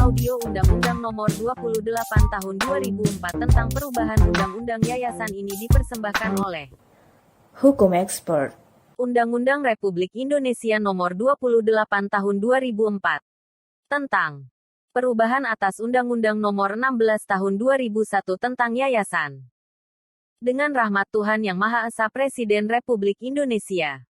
Audio Undang-Undang Nomor 28 Tahun 2004 tentang perubahan Undang-Undang Yayasan ini dipersembahkan oleh Hukum Expert. Undang-Undang Republik Indonesia Nomor 28 Tahun 2004 tentang perubahan atas Undang-Undang Nomor 16 Tahun 2001 tentang Yayasan. Dengan rahmat Tuhan Yang Maha Esa, Presiden Republik Indonesia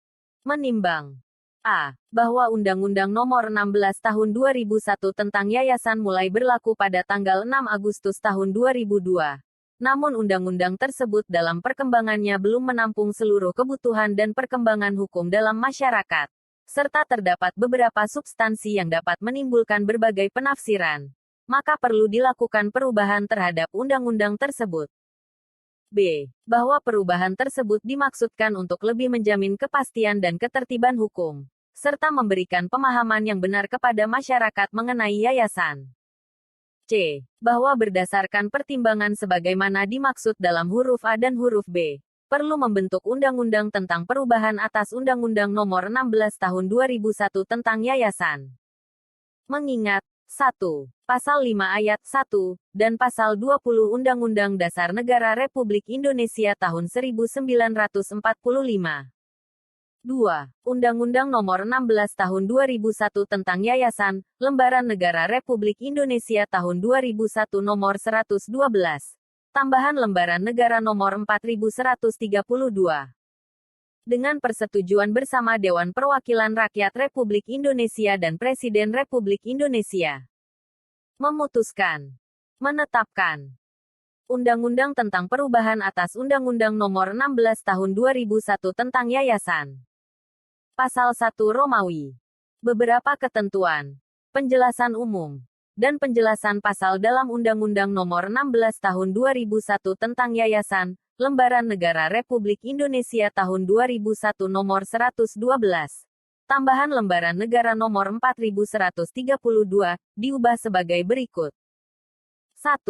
menimbang A. Bahwa Undang-Undang Nomor 16 Tahun 2001 tentang Yayasan mulai berlaku pada tanggal 6 Agustus tahun 2002. Namun undang-undang tersebut dalam perkembangannya belum menampung seluruh kebutuhan dan perkembangan hukum dalam masyarakat, serta terdapat beberapa substansi yang dapat menimbulkan berbagai penafsiran. Maka perlu dilakukan perubahan terhadap undang-undang tersebut. B. Bahwa perubahan tersebut dimaksudkan untuk lebih menjamin kepastian dan ketertiban hukum, serta memberikan pemahaman yang benar kepada masyarakat mengenai yayasan. C. Bahwa berdasarkan pertimbangan sebagaimana dimaksud dalam huruf A dan huruf B, perlu membentuk undang-undang tentang perubahan atas Undang-Undang Nomor 16 Tahun 2001 tentang Yayasan. Mengingat 1. Pasal 5 Ayat 1, dan Pasal 20 Undang-Undang Dasar Negara Republik Indonesia tahun 1945. 2. Undang-Undang Nomor 16 Tahun 2001 tentang Yayasan, Lembaran Negara Republik Indonesia tahun 2001 Nomor 112. Tambahan Lembaran Negara Nomor 4132. Dengan persetujuan bersama Dewan Perwakilan Rakyat Republik Indonesia dan Presiden Republik Indonesia, memutuskan, menetapkan Undang-Undang tentang perubahan atas Undang-Undang Nomor 16 Tahun 2001 tentang Yayasan. Pasal 1 Romawi. Beberapa ketentuan, penjelasan umum, dan penjelasan pasal dalam Undang-Undang Nomor 16 Tahun 2001 tentang Yayasan, Lembaran Negara Republik Indonesia tahun 2001 Nomor 112. Tambahan Lembaran Negara Nomor 4132, diubah sebagai berikut. 1.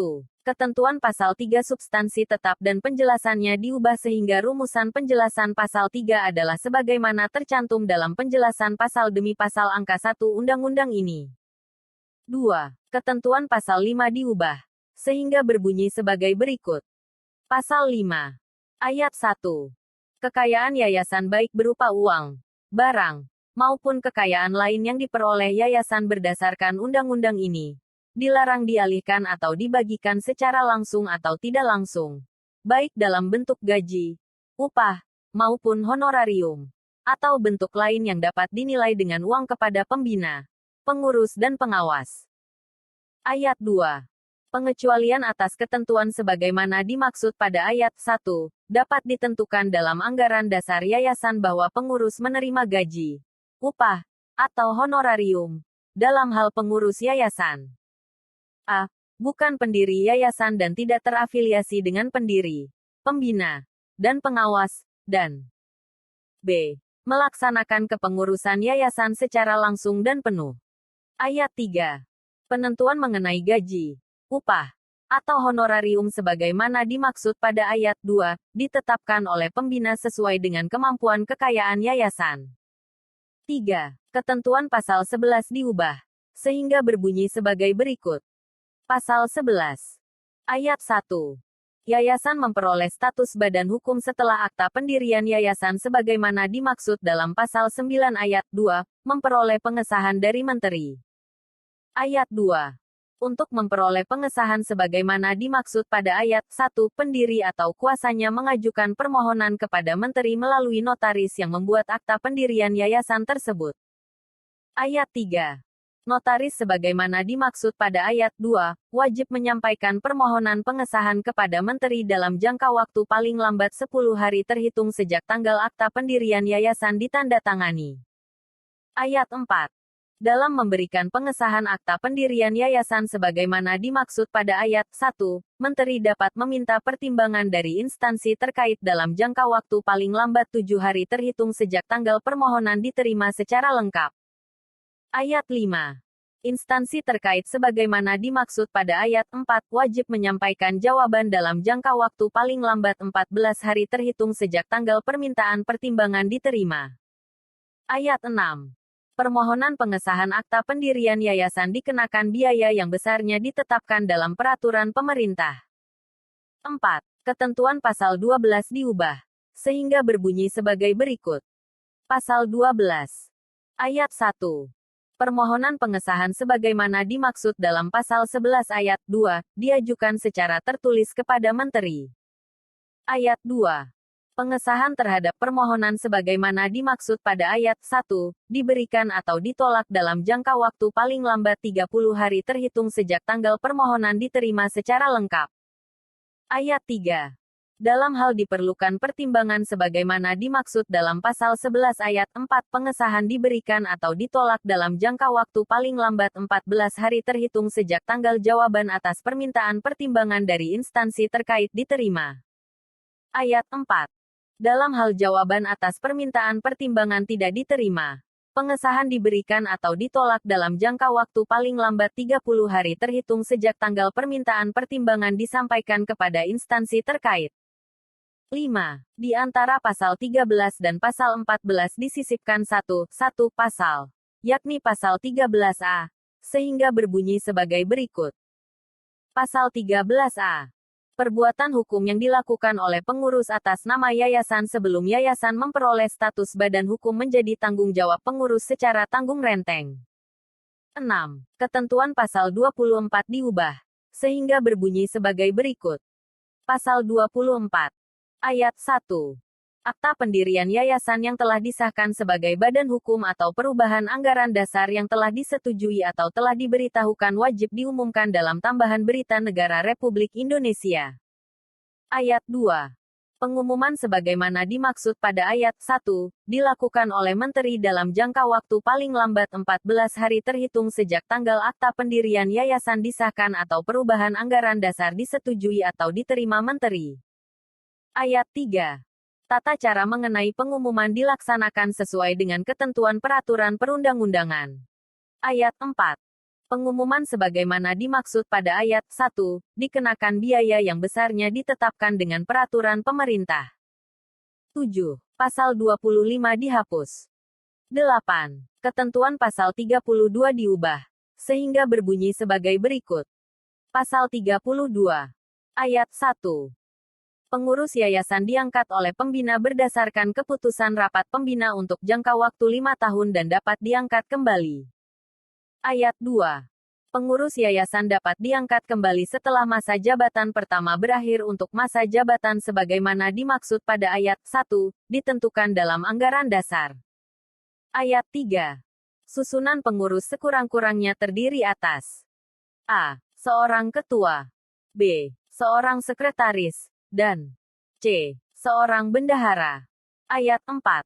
Ketentuan Pasal 3 substansi tetap dan penjelasannya diubah sehingga rumusan penjelasan Pasal 3 adalah sebagaimana tercantum dalam penjelasan pasal demi pasal angka 1 Undang-Undang ini. 2. Ketentuan Pasal 5 diubah sehingga berbunyi sebagai berikut. Pasal 5. Ayat 1. Kekayaan yayasan baik berupa uang, barang, maupun kekayaan lain yang diperoleh yayasan berdasarkan undang-undang ini, dilarang dialihkan atau dibagikan secara langsung atau tidak langsung, baik dalam bentuk gaji, upah, maupun honorarium, atau bentuk lain yang dapat dinilai dengan uang kepada pembina, pengurus dan pengawas. Ayat 2. Pengecualian atas ketentuan sebagaimana dimaksud pada ayat 1, dapat ditentukan dalam anggaran dasar yayasan bahwa pengurus menerima gaji, upah, atau honorarium, dalam hal pengurus yayasan A. Bukan pendiri yayasan dan tidak terafiliasi dengan pendiri, pembina, dan pengawas, dan B. Melaksanakan kepengurusan yayasan secara langsung dan penuh. Ayat 3. Penentuan mengenai gaji, upah, atau honorarium sebagaimana dimaksud pada ayat 2, ditetapkan oleh pembina sesuai dengan kemampuan kekayaan yayasan. 3. Ketentuan Pasal 11 diubah, sehingga berbunyi sebagai berikut. Pasal 11. Ayat 1. Yayasan memperoleh status badan hukum setelah akta pendirian yayasan sebagaimana dimaksud dalam Pasal 9 Ayat 2, memperoleh pengesahan dari Menteri. Ayat 2. Untuk memperoleh pengesahan sebagaimana dimaksud pada ayat 1, pendiri atau kuasanya mengajukan permohonan kepada Menteri melalui notaris yang membuat akta pendirian yayasan tersebut. Ayat 3. Notaris sebagaimana dimaksud pada ayat 2, wajib menyampaikan permohonan pengesahan kepada Menteri dalam jangka waktu paling lambat 10 hari terhitung sejak tanggal akta pendirian yayasan ditandatangani. Ayat 4. Dalam memberikan pengesahan akta pendirian yayasan sebagaimana dimaksud pada ayat 1, Menteri dapat meminta pertimbangan dari instansi terkait dalam jangka waktu paling lambat 7 hari terhitung sejak tanggal permohonan diterima secara lengkap. Ayat 5. Instansi terkait sebagaimana dimaksud pada ayat 4 wajib menyampaikan jawaban dalam jangka waktu paling lambat 14 hari terhitung sejak tanggal permintaan pertimbangan diterima. Ayat 6. Permohonan pengesahan akta pendirian yayasan dikenakan biaya yang besarnya ditetapkan dalam peraturan pemerintah. 4. Ketentuan pasal 12 diubah, sehingga berbunyi sebagai berikut. Pasal 12. Ayat 1. Permohonan pengesahan sebagaimana dimaksud dalam pasal 11 ayat 2, diajukan secara tertulis kepada Menteri. Ayat 2. Pengesahan terhadap permohonan sebagaimana dimaksud pada ayat 1, diberikan atau ditolak dalam jangka waktu paling lambat 30 hari terhitung sejak tanggal permohonan diterima secara lengkap. Ayat 3. Dalam hal diperlukan pertimbangan sebagaimana dimaksud dalam pasal 11 ayat 4, pengesahan diberikan atau ditolak dalam jangka waktu paling lambat 14 hari terhitung sejak tanggal jawaban atas permintaan pertimbangan dari instansi terkait diterima. Ayat 4. Dalam hal jawaban atas permintaan pertimbangan tidak diterima, pengesahan diberikan atau ditolak dalam jangka waktu paling lambat 30 hari terhitung sejak tanggal permintaan pertimbangan disampaikan kepada instansi terkait. 5. Di antara pasal 13 dan pasal 14 disisipkan satu pasal, yakni pasal 13A, sehingga berbunyi sebagai berikut. Pasal 13A. Perbuatan hukum yang dilakukan oleh pengurus atas nama yayasan sebelum yayasan memperoleh status badan hukum menjadi tanggung jawab pengurus secara tanggung renteng. 6. Ketentuan pasal 24 diubah, sehingga berbunyi sebagai berikut. Pasal 24. Ayat 1. Akta pendirian yayasan yang telah disahkan sebagai badan hukum atau perubahan anggaran dasar yang telah disetujui atau telah diberitahukan wajib diumumkan dalam tambahan berita negara Republik Indonesia. Ayat 2. Pengumuman sebagaimana dimaksud pada ayat 1, dilakukan oleh Menteri dalam jangka waktu paling lambat 14 hari terhitung sejak tanggal akta pendirian yayasan disahkan atau perubahan anggaran dasar disetujui atau diterima Menteri. Ayat 3. Tata cara mengenai pengumuman dilaksanakan sesuai dengan ketentuan peraturan perundang-undangan. Ayat 4. Pengumuman sebagaimana dimaksud pada ayat 1, dikenakan biaya yang besarnya ditetapkan dengan peraturan pemerintah. 7. Pasal 25 dihapus. 8. Ketentuan pasal 32 diubah, sehingga berbunyi sebagai berikut. Pasal 32. Ayat 1. Pengurus yayasan diangkat oleh pembina berdasarkan keputusan rapat pembina untuk jangka waktu 5 tahun dan dapat diangkat kembali. Ayat 2. Pengurus yayasan dapat diangkat kembali setelah masa jabatan pertama berakhir untuk masa jabatan sebagaimana dimaksud pada ayat 1, ditentukan dalam anggaran dasar. Ayat 3. Susunan pengurus sekurang-kurangnya terdiri atas A. Seorang ketua, B. Seorang sekretaris, dan C. Seorang bendahara. Ayat 4.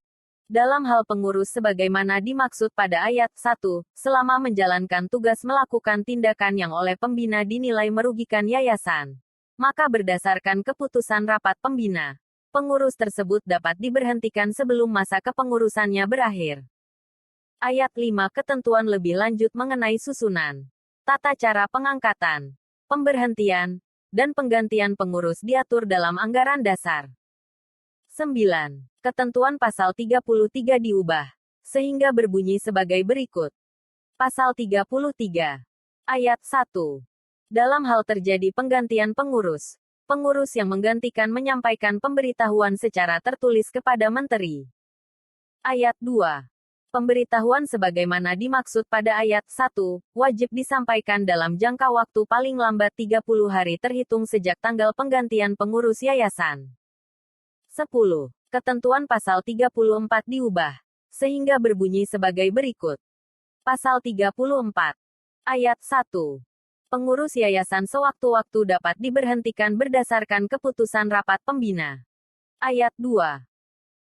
Dalam hal pengurus sebagaimana dimaksud pada ayat 1, selama menjalankan tugas melakukan tindakan yang oleh pembina dinilai merugikan yayasan, maka berdasarkan keputusan rapat pembina, pengurus tersebut dapat diberhentikan sebelum masa kepengurusannya berakhir. Ayat 5. Ketentuan lebih lanjut mengenai susunan, tata cara pengangkatan, pemberhentian, dan penggantian pengurus diatur dalam anggaran dasar. 9. Ketentuan pasal 33 diubah, sehingga berbunyi sebagai berikut. Pasal 33. Ayat 1. Dalam hal terjadi penggantian pengurus, pengurus yang menggantikan menyampaikan pemberitahuan secara tertulis kepada Menteri. Ayat 2. Pemberitahuan sebagaimana dimaksud pada ayat 1, wajib disampaikan dalam jangka waktu paling lambat 30 hari terhitung sejak tanggal penggantian pengurus yayasan. 10. Ketentuan pasal 34 diubah, sehingga berbunyi sebagai berikut. Pasal 34. Ayat 1. Pengurus yayasan sewaktu-waktu dapat diberhentikan berdasarkan keputusan rapat pembina. Ayat 2.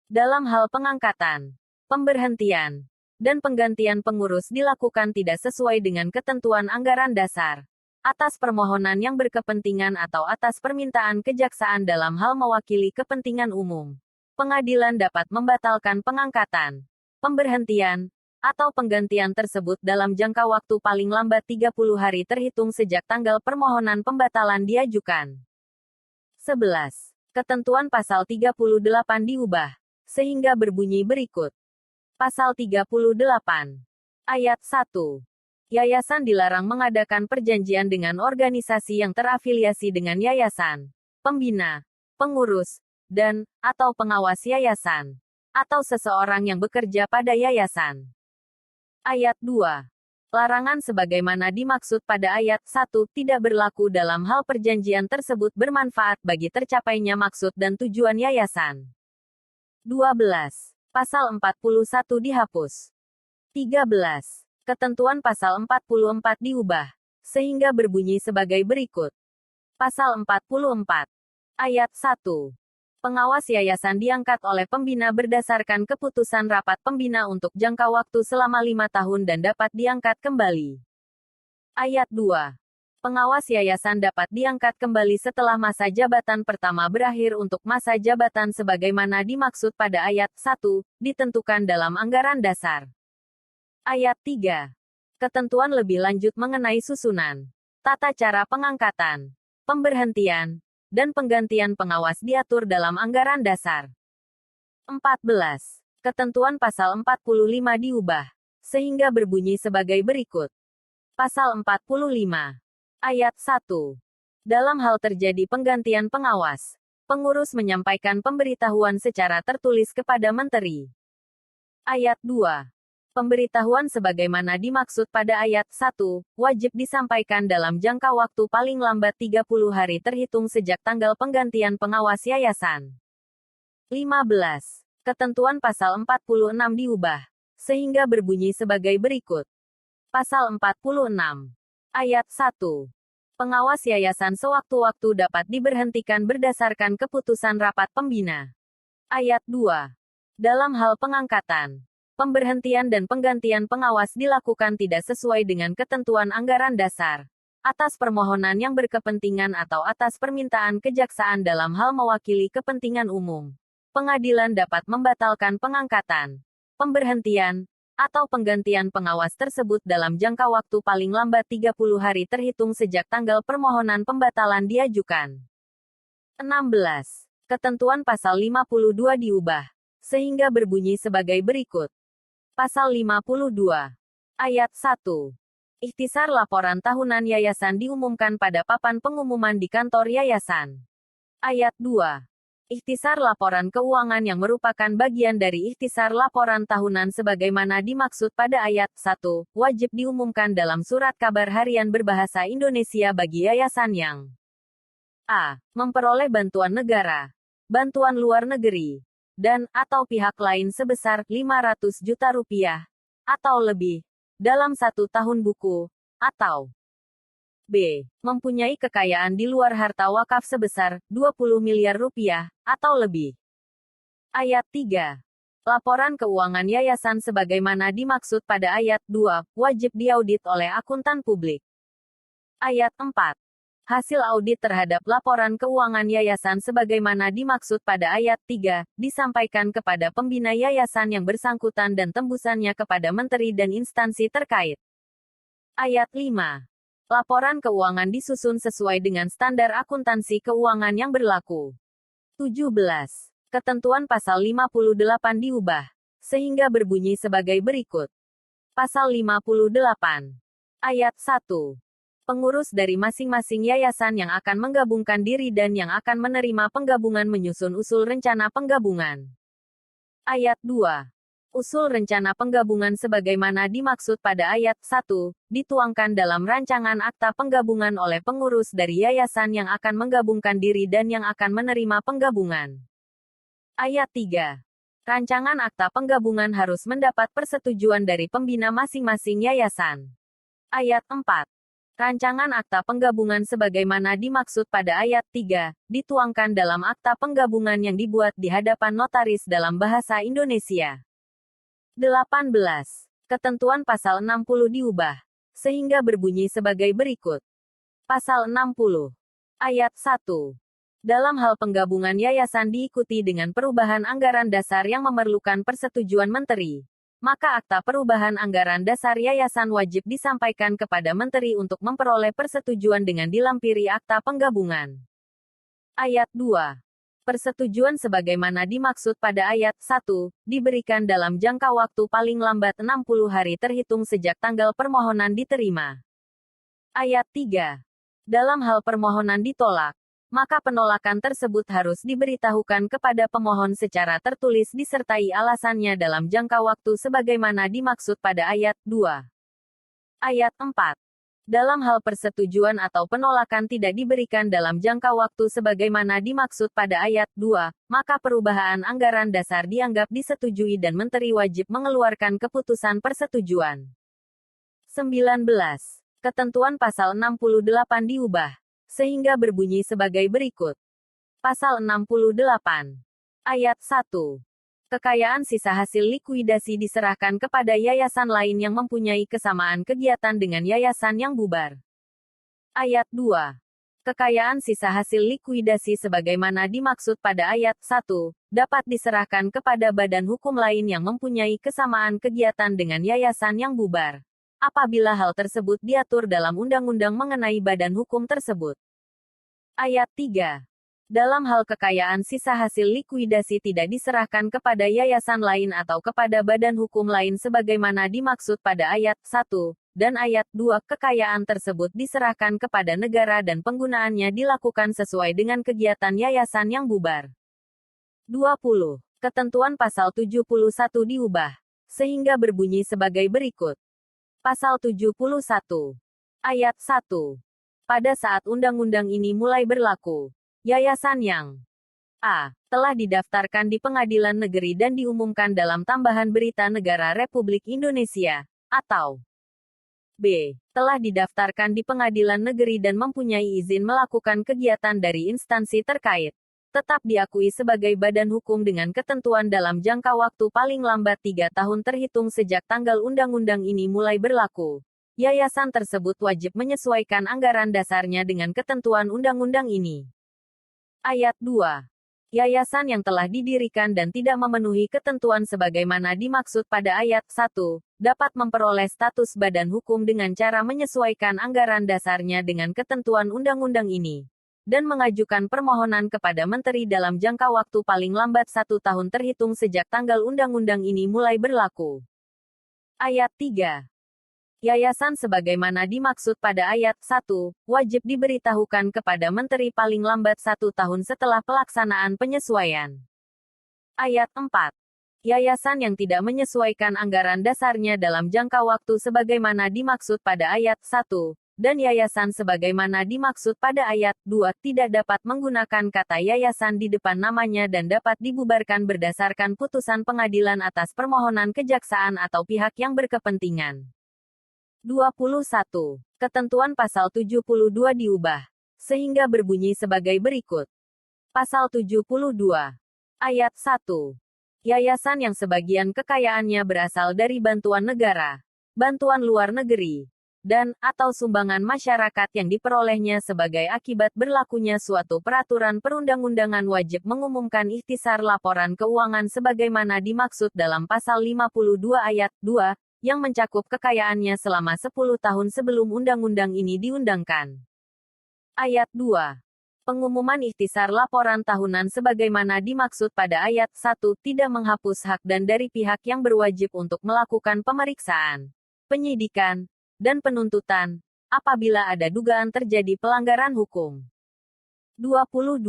Dalam hal pengangkatan, pemberhentian, dan penggantian pengurus dilakukan tidak sesuai dengan ketentuan anggaran dasar, atas permohonan yang berkepentingan atau atas permintaan kejaksaan dalam hal mewakili kepentingan umum, pengadilan dapat membatalkan pengangkatan, pemberhentian, atau penggantian tersebut dalam jangka waktu paling lambat 30 hari terhitung sejak tanggal permohonan pembatalan diajukan. 11. Ketentuan pasal 38 diubah, sehingga berbunyi berikut. Pasal 38. Ayat 1. Yayasan dilarang mengadakan perjanjian dengan organisasi yang terafiliasi dengan yayasan, pembina, pengurus, dan atau pengawas yayasan, atau seseorang yang bekerja pada yayasan. Ayat 2. Larangan sebagaimana dimaksud pada ayat 1 tidak berlaku dalam hal perjanjian tersebut bermanfaat bagi tercapainya maksud dan tujuan yayasan. 12. Pasal 41 dihapus. 13. Ketentuan pasal 44 diubah, sehingga berbunyi sebagai berikut. Pasal 44. Ayat 1. Pengawas yayasan diangkat oleh pembina berdasarkan keputusan rapat pembina untuk jangka waktu selama 5 tahun dan dapat diangkat kembali. Ayat 2. Pengawas yayasan dapat diangkat kembali setelah masa jabatan pertama berakhir untuk masa jabatan sebagaimana dimaksud pada ayat 1, ditentukan dalam anggaran dasar. Ayat 3. Ketentuan lebih lanjut mengenai susunan, tata cara pengangkatan, pemberhentian, dan penggantian pengawas diatur dalam anggaran dasar. 14. Ketentuan pasal 45 diubah, sehingga berbunyi sebagai berikut. Pasal 45. Ayat 1. Dalam hal terjadi penggantian pengawas, pengurus menyampaikan pemberitahuan secara tertulis kepada menteri. Ayat 2. Pemberitahuan sebagaimana dimaksud pada ayat 1, wajib disampaikan dalam jangka waktu paling lambat 30 hari terhitung sejak tanggal penggantian pengawas yayasan. 15. Ketentuan pasal 46 diubah, sehingga berbunyi sebagai berikut. Pasal 46. Ayat 1. Pengawas yayasan sewaktu-waktu dapat diberhentikan berdasarkan keputusan rapat pembina. Ayat 2. Dalam hal pengangkatan, pemberhentian dan penggantian pengawas dilakukan tidak sesuai dengan ketentuan anggaran dasar, atas permohonan yang berkepentingan atau atas permintaan kejaksaan dalam hal mewakili kepentingan umum. Pengadilan dapat membatalkan pengangkatan, pemberhentian, atau penggantian pengawas tersebut dalam jangka waktu paling lambat 30 hari terhitung sejak tanggal permohonan pembatalan diajukan. 16. Ketentuan pasal 52 diubah, sehingga berbunyi sebagai berikut. Pasal 52. Ayat 1. Ikhtisar laporan tahunan yayasan diumumkan pada papan pengumuman di kantor yayasan. Ayat 2. Ikhtisar laporan keuangan yang merupakan bagian dari ikhtisar laporan tahunan sebagaimana dimaksud pada ayat 1, wajib diumumkan dalam surat kabar harian berbahasa Indonesia bagi yayasan yang a. memperoleh bantuan negara, bantuan luar negeri, dan atau pihak lain sebesar 500 juta rupiah atau lebih dalam 1 tahun buku, atau b. mempunyai kekayaan di luar harta wakaf sebesar 20 miliar rupiah atau lebih. Ayat 3. Laporan keuangan yayasan sebagaimana dimaksud pada ayat 2 wajib diaudit oleh akuntan publik. Ayat 4. Hasil audit terhadap laporan keuangan yayasan sebagaimana dimaksud pada ayat 3, disampaikan kepada pembina yayasan yang bersangkutan dan tembusannya kepada menteri dan instansi terkait. Ayat 5. Laporan keuangan disusun sesuai dengan standar akuntansi keuangan yang berlaku. 17. Ketentuan pasal 58 diubah, sehingga berbunyi sebagai berikut. Pasal 58. Ayat 1. Pengurus dari masing-masing yayasan yang akan menggabungkan diri dan yang akan menerima penggabungan menyusun usul rencana penggabungan. Ayat 2. Usul rencana penggabungan sebagaimana dimaksud pada ayat 1, dituangkan dalam rancangan akta penggabungan oleh pengurus dari yayasan yang akan menggabungkan diri dan yang akan menerima penggabungan. Ayat 3. Rancangan akta penggabungan harus mendapat persetujuan dari pembina masing-masing yayasan. Ayat 4. Rancangan akta penggabungan sebagaimana dimaksud pada ayat 3, dituangkan dalam akta penggabungan yang dibuat di hadapan notaris dalam bahasa Indonesia. 18. Ketentuan pasal 60 diubah, sehingga berbunyi sebagai berikut. Pasal 60. Ayat 1. Dalam hal penggabungan yayasan diikuti dengan perubahan anggaran dasar yang memerlukan persetujuan menteri, maka akta perubahan anggaran dasar yayasan wajib disampaikan kepada menteri untuk memperoleh persetujuan dengan dilampiri akta penggabungan. Ayat 2. Persetujuan sebagaimana dimaksud pada ayat 1, diberikan dalam jangka waktu paling lambat 60 hari terhitung sejak tanggal permohonan diterima. Ayat 3. Dalam hal permohonan ditolak, maka penolakan tersebut harus diberitahukan kepada pemohon secara tertulis disertai alasannya dalam jangka waktu sebagaimana dimaksud pada ayat 2. Ayat 4. Dalam hal persetujuan atau penolakan tidak diberikan dalam jangka waktu sebagaimana dimaksud pada ayat 2, maka perubahan anggaran dasar dianggap disetujui dan menteri wajib mengeluarkan keputusan persetujuan. 19. Ketentuan pasal 68 diubah, sehingga berbunyi sebagai berikut. Pasal 68. Ayat 1. Kekayaan sisa hasil likuidasi diserahkan kepada yayasan lain yang mempunyai kesamaan kegiatan dengan yayasan yang bubar. Ayat 2. Kekayaan sisa hasil likuidasi sebagaimana dimaksud pada ayat 1, dapat diserahkan kepada badan hukum lain yang mempunyai kesamaan kegiatan dengan yayasan yang bubar, apabila hal tersebut diatur dalam undang-undang mengenai badan hukum tersebut. Ayat 3. Dalam hal kekayaan sisa hasil likuidasi tidak diserahkan kepada yayasan lain atau kepada badan hukum lain sebagaimana dimaksud pada ayat 1, dan ayat 2, kekayaan tersebut diserahkan kepada negara dan penggunaannya dilakukan sesuai dengan kegiatan yayasan yang bubar. 20. Ketentuan pasal 71 diubah, sehingga berbunyi sebagai berikut. Pasal 71. Ayat 1. Pada saat undang-undang ini mulai berlaku, yayasan yang a. telah didaftarkan di pengadilan negeri dan diumumkan dalam tambahan berita negara Republik Indonesia, atau b. telah didaftarkan di pengadilan negeri dan mempunyai izin melakukan kegiatan dari instansi terkait, tetap diakui sebagai badan hukum dengan ketentuan dalam jangka waktu paling lambat 3 tahun terhitung sejak tanggal undang-undang ini mulai berlaku. Yayasan tersebut wajib menyesuaikan anggaran dasarnya dengan ketentuan undang-undang ini. Ayat 2. Yayasan yang telah didirikan dan tidak memenuhi ketentuan sebagaimana dimaksud pada ayat 1, dapat memperoleh status badan hukum dengan cara menyesuaikan anggaran dasarnya dengan ketentuan undang-undang ini, dan mengajukan permohonan kepada menteri dalam jangka waktu paling lambat 1 tahun terhitung sejak tanggal undang-undang ini mulai berlaku. Ayat 3. Yayasan sebagaimana dimaksud pada ayat 1, wajib diberitahukan kepada menteri paling lambat 1 tahun setelah pelaksanaan penyesuaian. Ayat 4. Yayasan yang tidak menyesuaikan anggaran dasarnya dalam jangka waktu sebagaimana dimaksud pada ayat 1, dan yayasan sebagaimana dimaksud pada ayat 2, tidak dapat menggunakan kata yayasan di depan namanya dan dapat dibubarkan berdasarkan putusan pengadilan atas permohonan kejaksaan atau pihak yang berkepentingan. 21. Ketentuan pasal 72 diubah, sehingga berbunyi sebagai berikut. Pasal 72. Ayat 1. Yayasan yang sebagian kekayaannya berasal dari bantuan negara, bantuan luar negeri, dan atau sumbangan masyarakat yang diperolehnya sebagai akibat berlakunya suatu peraturan perundang-undangan wajib mengumumkan ikhtisar laporan keuangan sebagaimana dimaksud dalam pasal 52 ayat 2, yang mencakup kekayaannya selama 10 tahun sebelum undang-undang ini diundangkan. Ayat 2. Pengumuman ikhtisar laporan tahunan sebagaimana dimaksud pada ayat 1 tidak menghapus hak dan dari pihak yang berwajib untuk melakukan pemeriksaan, penyidikan, dan penuntutan, apabila ada dugaan terjadi pelanggaran hukum. 22.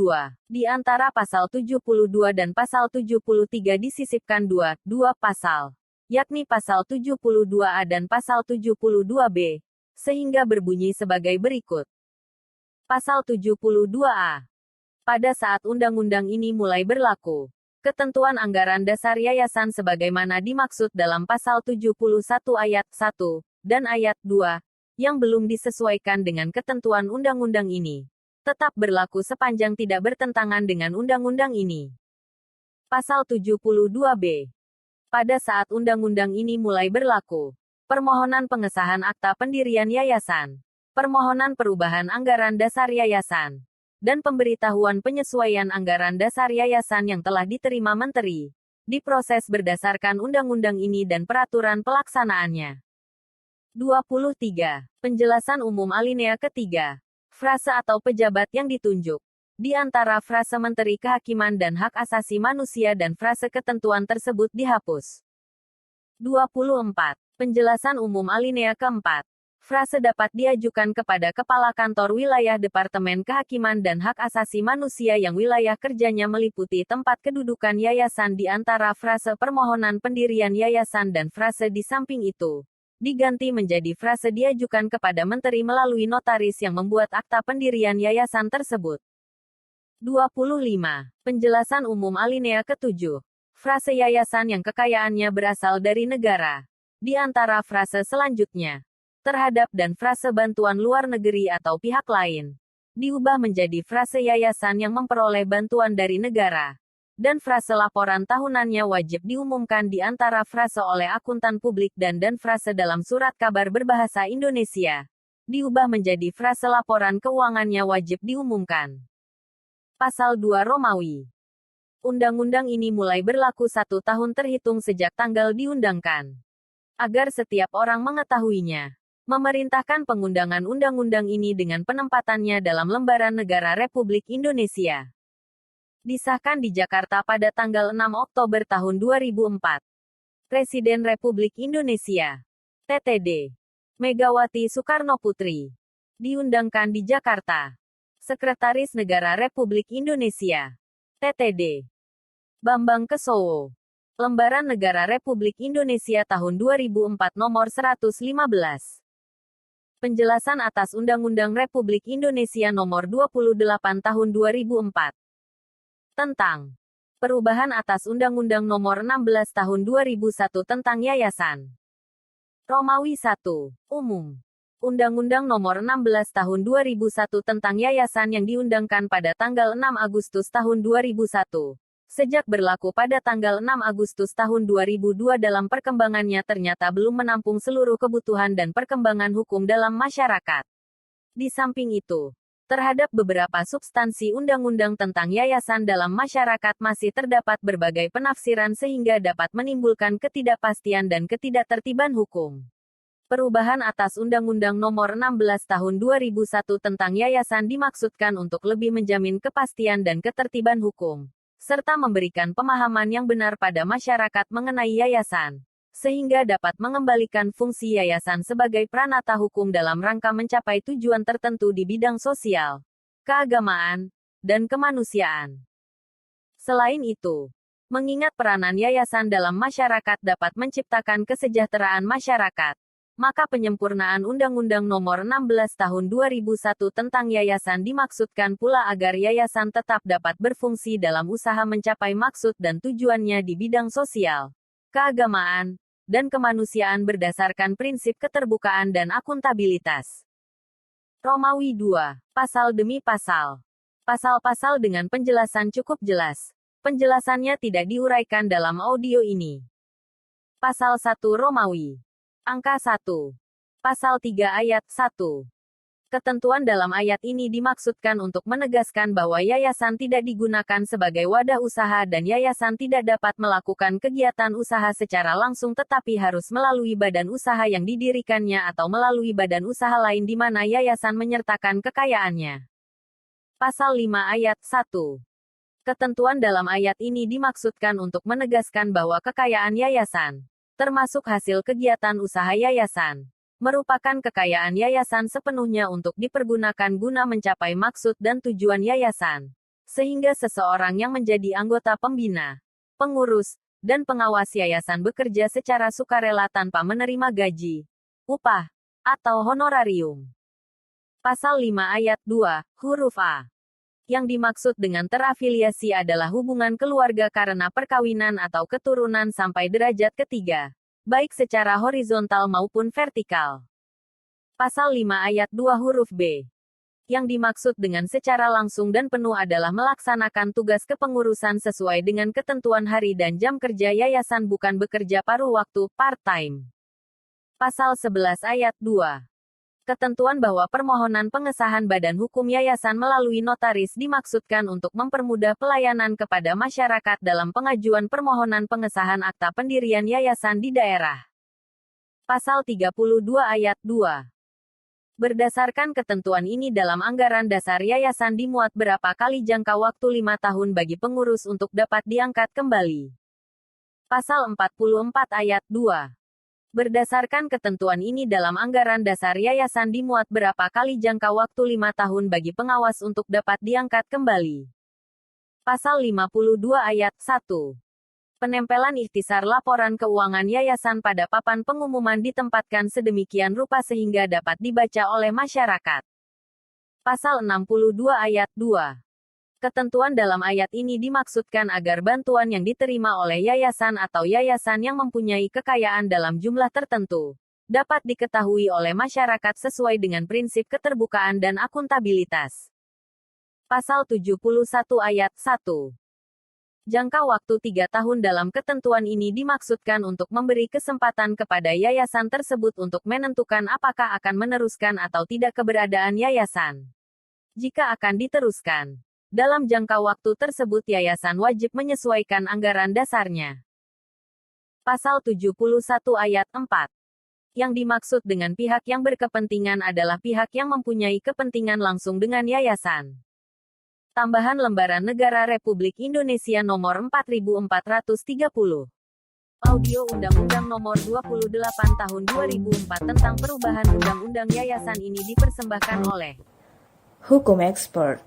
Di antara pasal 72 dan pasal 73 disisipkan dua pasal, yakni pasal 72A dan pasal 72B, sehingga berbunyi sebagai berikut. Pasal 72A. Pada saat undang-undang ini mulai berlaku, ketentuan anggaran dasar yayasan sebagaimana dimaksud dalam pasal 71 ayat 1, dan ayat 2, yang belum disesuaikan dengan ketentuan undang-undang ini, tetap berlaku sepanjang tidak bertentangan dengan undang-undang ini. Pasal 72B. Pada saat undang-undang ini mulai berlaku, permohonan pengesahan akta pendirian yayasan, permohonan perubahan anggaran dasar yayasan, dan pemberitahuan penyesuaian anggaran dasar yayasan yang telah diterima menteri, diproses berdasarkan undang-undang ini dan peraturan pelaksanaannya. 23. Penjelasan umum alinea ketiga. Frase atau pejabat yang ditunjuk. Di antara frase Menteri Kehakiman dan Hak Asasi Manusia dan frase ketentuan tersebut dihapus. 24. Penjelasan umum alinea keempat. Frase dapat diajukan kepada Kepala Kantor Wilayah Departemen Kehakiman dan Hak Asasi Manusia yang wilayah kerjanya meliputi tempat kedudukan yayasan di antara frase permohonan pendirian yayasan dan frase di samping itu. Diganti menjadi frase diajukan kepada Menteri melalui notaris yang membuat akta pendirian yayasan tersebut. 25. Penjelasan umum alinea ketujuh. Frase yayasan yang kekayaannya berasal dari negara. Di antara frase selanjutnya, terhadap dan frase bantuan luar negeri atau pihak lain, diubah menjadi frase yayasan yang memperoleh bantuan dari negara. Dan frase laporan tahunannya wajib diumumkan di antara frase oleh akuntan publik dan frase dalam surat kabar berbahasa Indonesia. Diubah menjadi frase laporan keuangannya wajib diumumkan. Pasal 2 Romawi. Undang-undang ini mulai berlaku 1 tahun terhitung sejak tanggal diundangkan. Agar setiap orang mengetahuinya, memerintahkan pengundangan undang-undang ini dengan penempatannya dalam Lembaran Negara Republik Indonesia. Disahkan di Jakarta pada tanggal 6 Oktober tahun 2004. Presiden Republik Indonesia, TTD, Megawati Soekarnoputri. Diundangkan di Jakarta. Sekretaris Negara Republik Indonesia, TTD, Bambang Kesowo. Lembaran Negara Republik Indonesia tahun 2004 nomor 115. Penjelasan atas Undang-Undang Republik Indonesia Nomor 28 Tahun 2004. Tentang perubahan atas Undang-Undang Nomor 16 Tahun 2001 tentang Yayasan. Romawi 1. Umum. Undang-Undang Nomor 16 Tahun 2001 tentang Yayasan yang diundangkan pada tanggal 6 Agustus tahun 2001. Sejak berlaku pada tanggal 6 Agustus tahun 2002 dalam perkembangannya ternyata belum menampung seluruh kebutuhan dan perkembangan hukum dalam masyarakat. Di samping itu, terhadap beberapa substansi undang-undang tentang yayasan dalam masyarakat masih terdapat berbagai penafsiran sehingga dapat menimbulkan ketidakpastian dan ketidaktertiban hukum. Perubahan atas Undang-Undang Nomor 16 Tahun 2001 tentang Yayasan dimaksudkan untuk lebih menjamin kepastian dan ketertiban hukum, serta memberikan pemahaman yang benar pada masyarakat mengenai yayasan, sehingga dapat mengembalikan fungsi yayasan sebagai pranata hukum dalam rangka mencapai tujuan tertentu di bidang sosial, keagamaan, dan kemanusiaan. Selain itu, mengingat peranan yayasan dalam masyarakat dapat menciptakan kesejahteraan masyarakat, maka penyempurnaan Undang-Undang Nomor 16 Tahun 2001 tentang Yayasan dimaksudkan pula agar yayasan tetap dapat berfungsi dalam usaha mencapai maksud dan tujuannya di bidang sosial, keagamaan, dan kemanusiaan berdasarkan prinsip keterbukaan dan akuntabilitas. Romawi 2. Pasal demi pasal. Pasal-pasal dengan penjelasan cukup jelas. Penjelasannya tidak diuraikan dalam audio ini. Pasal 1 Romawi. Angka 1. Pasal 3 ayat 1. Ketentuan dalam ayat ini dimaksudkan untuk menegaskan bahwa yayasan tidak digunakan sebagai wadah usaha dan yayasan tidak dapat melakukan kegiatan usaha secara langsung tetapi harus melalui badan usaha yang didirikannya atau melalui badan usaha lain di mana yayasan menyertakan kekayaannya. Pasal 5 ayat 1. Ketentuan dalam ayat ini dimaksudkan untuk menegaskan bahwa kekayaan yayasan, termasuk hasil kegiatan usaha yayasan, merupakan kekayaan yayasan sepenuhnya untuk dipergunakan guna mencapai maksud dan tujuan yayasan. Sehingga seseorang yang menjadi anggota pembina, pengurus, dan pengawas yayasan bekerja secara sukarela tanpa menerima gaji, upah, atau honorarium. Pasal 5 ayat 2, huruf A. Yang dimaksud dengan terafiliasi adalah hubungan keluarga karena perkawinan atau keturunan sampai derajat ketiga, baik secara horizontal maupun vertikal. Pasal 5 ayat 2 huruf B. Yang dimaksud dengan secara langsung dan penuh adalah melaksanakan tugas kepengurusan sesuai dengan ketentuan hari dan jam kerja yayasan bukan bekerja paruh waktu, part-time. Pasal 11 ayat 2. Ketentuan bahwa permohonan pengesahan badan hukum yayasan melalui notaris dimaksudkan untuk mempermudah pelayanan kepada masyarakat dalam pengajuan permohonan pengesahan akta pendirian yayasan di daerah. Pasal 32 ayat 2. Berdasarkan ketentuan ini dalam anggaran dasar yayasan dimuat berapa kali jangka waktu 5 tahun bagi pengurus untuk dapat diangkat kembali. Pasal 44 ayat 2. Berdasarkan ketentuan ini dalam anggaran dasar yayasan dimuat berapa kali jangka waktu 5 tahun bagi pengawas untuk dapat diangkat kembali. Pasal 52 ayat 1. Penempelan ikhtisar laporan keuangan yayasan pada papan pengumuman ditempatkan sedemikian rupa sehingga dapat dibaca oleh masyarakat. Pasal 62 ayat 2. Ketentuan dalam ayat ini dimaksudkan agar bantuan yang diterima oleh yayasan atau yayasan yang mempunyai kekayaan dalam jumlah tertentu dapat diketahui oleh masyarakat sesuai dengan prinsip keterbukaan dan akuntabilitas. Pasal 71 ayat 1. Jangka waktu 3 tahun dalam ketentuan ini dimaksudkan untuk memberi kesempatan kepada yayasan tersebut untuk menentukan apakah akan meneruskan atau tidak keberadaan yayasan. Jika akan diteruskan, dalam jangka waktu tersebut yayasan wajib menyesuaikan anggaran dasarnya. Pasal 71 ayat 4. Yang dimaksud dengan pihak yang berkepentingan adalah pihak yang mempunyai kepentingan langsung dengan yayasan. Tambahan Lembaran Negara Republik Indonesia Nomor 4430. Audio Undang-Undang Nomor 28 Tahun 2004 tentang perubahan Undang-Undang Yayasan ini dipersembahkan oleh Hukum Expert.